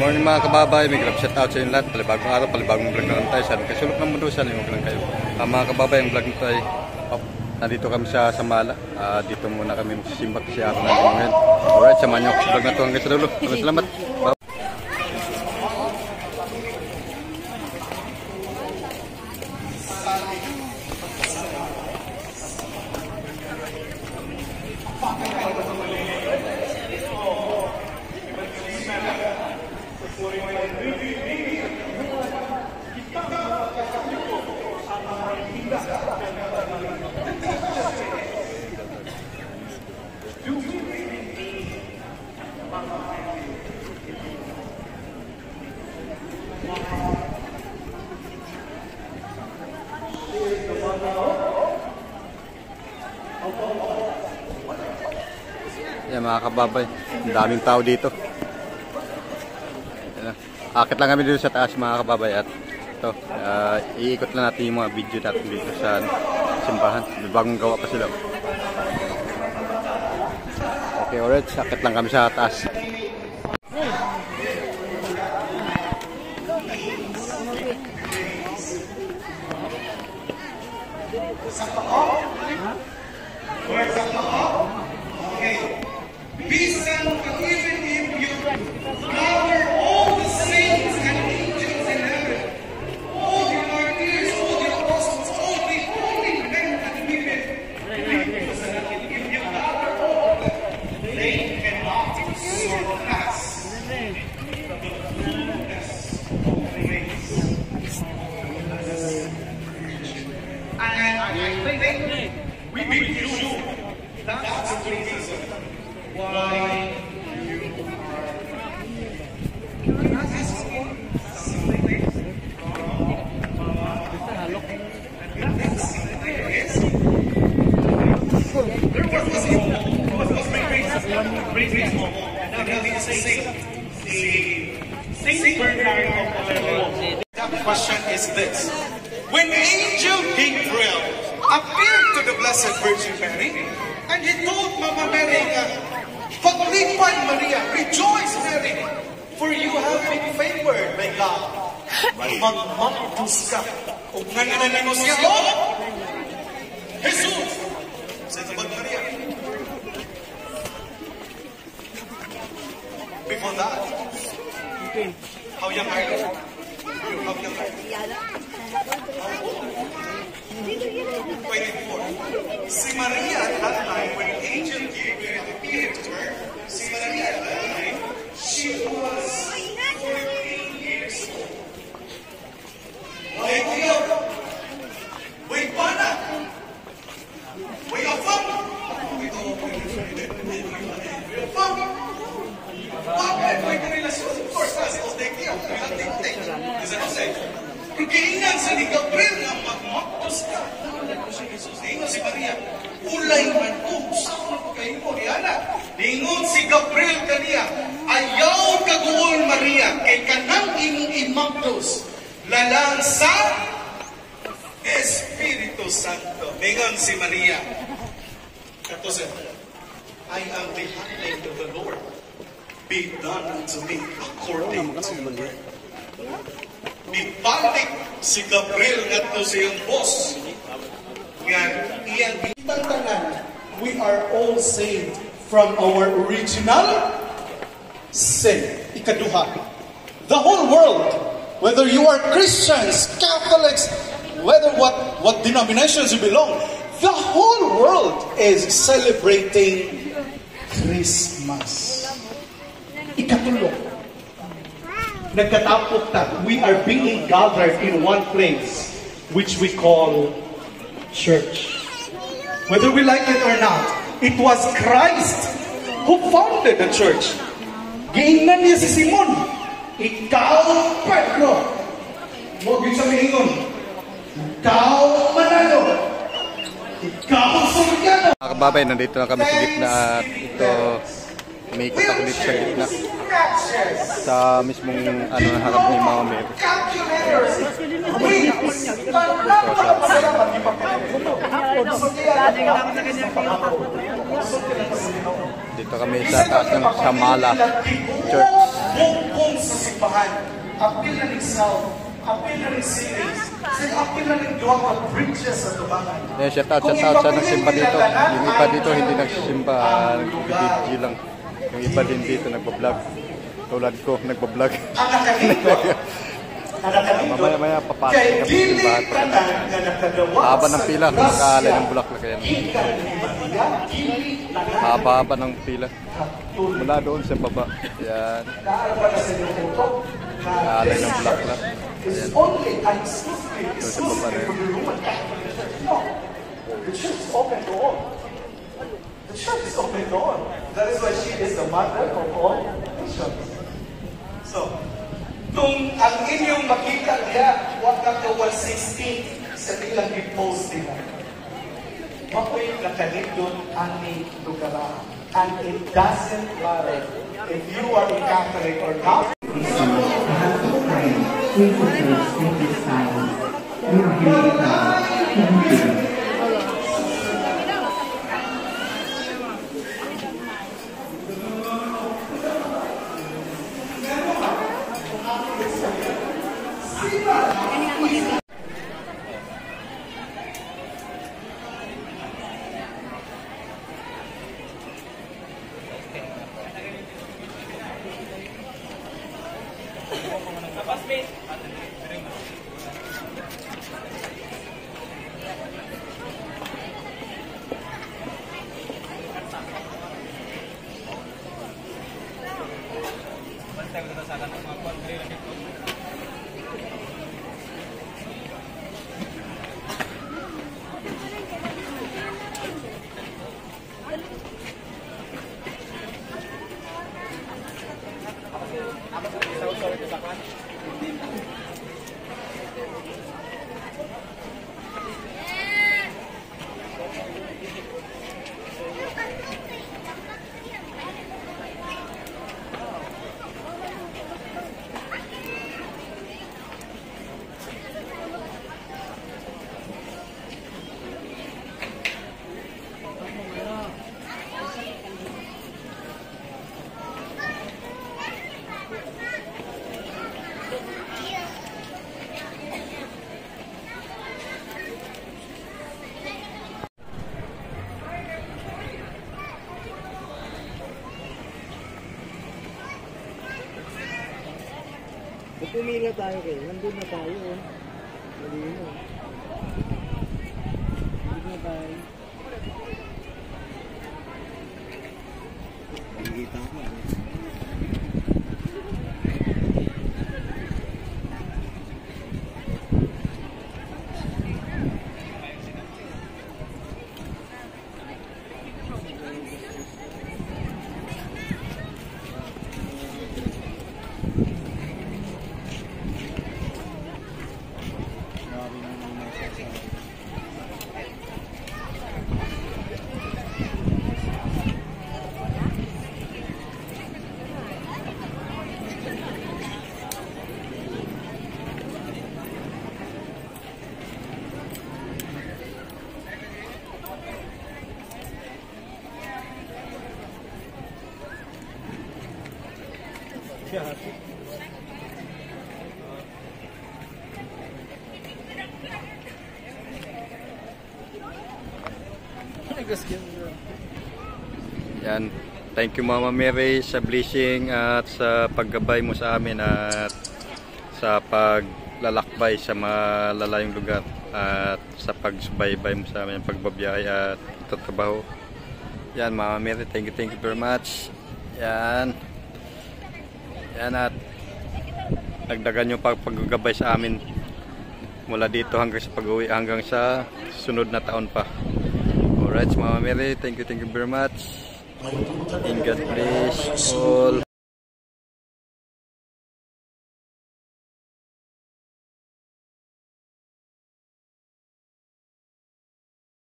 Morning mga kababay, may grab shout out sa inyo lahat. Palibagong araw, palibagong vlog na lang tayo. Sana kasulok ng mundo, sana yung lang kayo. Mga kababay, ang vlog nito ay nandito kami sa Samala. Dito muna kami magsisimba kasi ako natin ngayon. Alright, samahan nyo ako sa vlog na ito hanggang sa dulo. Maraming salamat. Bye. Yan mga kababay, ang daming tao dito. Akit lang kami dito sa taas mga kababay at ito, iikot lang natin yung mga video natin dito sa simbahan. May bagong gawa pa sila. Okay, alright, akit lang kami sa taas. We make you sure. That's the reason why you The question is this. When Angel Gabriel appeared to the Blessed Virgin Mary, and he told Mama Mary, "Paglipad Maria, rejoice Mary, for you have been favored by God. Magmamtus ka." Kung nanananin mo siya, Jesus! Sa tabag Maria. Before that, how young are you? How young are you? 24. Si Maria at that time, when Angel Gabriel appeared to her, si Maria at that time, she was 14 years old. Wait, wait, pana! Wait, afam! Wait, afam! Bakit? Wait, relasyon. Of course, kasi it was the idea. Is that what I'm saying? Kainan sa ni Gabriel na magmaktos ka. Dingon si Maria, ulay man ko. Saan na po kayo po? Dingon si Gabriel kaniya, ayaw kaguol Maria, kay kanang imong imaktos, lalang sa Espiritu Santo. Dingon si Maria, katosin, I am the handmaid of the Lord. Be done unto me according to your word. Ipantik si Gabriel ngadto sa iyang boss. Yan, iyang gitantanan. We are all saved from our original sin. Ikaduha. The whole world, whether you are Christians, Catholics, whether what denominations you belong, the whole world is celebrating Christmas. Ikatulo. Nagkatapos na, we are being gathered in one place, which we call church. Whether we like it or not, it was Christ who founded the church. Giingnan niya si Simon, ikaw, Pedro. Huwag yung sabihin nun, ikaw, Manalo. Ikaw, Soriano. Mga kababay, nandito na kami sa gitna at ito, may ikot ako dito sa gitna. Sa mismong harap ni Mama Mary. Dito kami sa taas ng Samala Church. simbahan, apil na ng sound, apil na ng series, apil na ng duwa ka bridges sa tubangan. Shout out sa nagsimba dito. Yung iba dito hindi nagsimba, nag-BG lang. Yung iba din dito nagbablog. Tulad ko, nagbablog. Mamaya papasok kami sa simbahan. Haba ng pila, nakaalay ng bulaklak yan. Haba ng pila. Mula doon sa baba. Yan. Nakaalay ng bulaklak. It's only an exclusive for the Roman Catholic Church. No, the church is open to all. The church is open to all. That is why she is the mother of all nations. So, kung ang inyong makita niya, wag ka 116 sa ilang i-post nila. Makoy nakalindon ang lugar. And it doesn't matter if you are a Catholic or not. Thank you, church. Thank you, silence. We are here to pray. Thank you. Pumila tayo kayo. Nandun na tayo. Malino. Nandun na tayo. Nakikita ko. Yan. Thank you Mama Mary sa blessing at sa paggabay mo sa amin at sa paglalakbay sa malalayong lugar at sa pagsubaybay mo sa amin, pagbabiyahe at trabaho. Yan Mama Mary, thank you very much. Yan. Yan at nagdagan yung paggabay sa amin mula dito hanggang sa pag-uwi hanggang sa sunod na taon pa. Alright Mama Mary, thank you very much. And God bless all.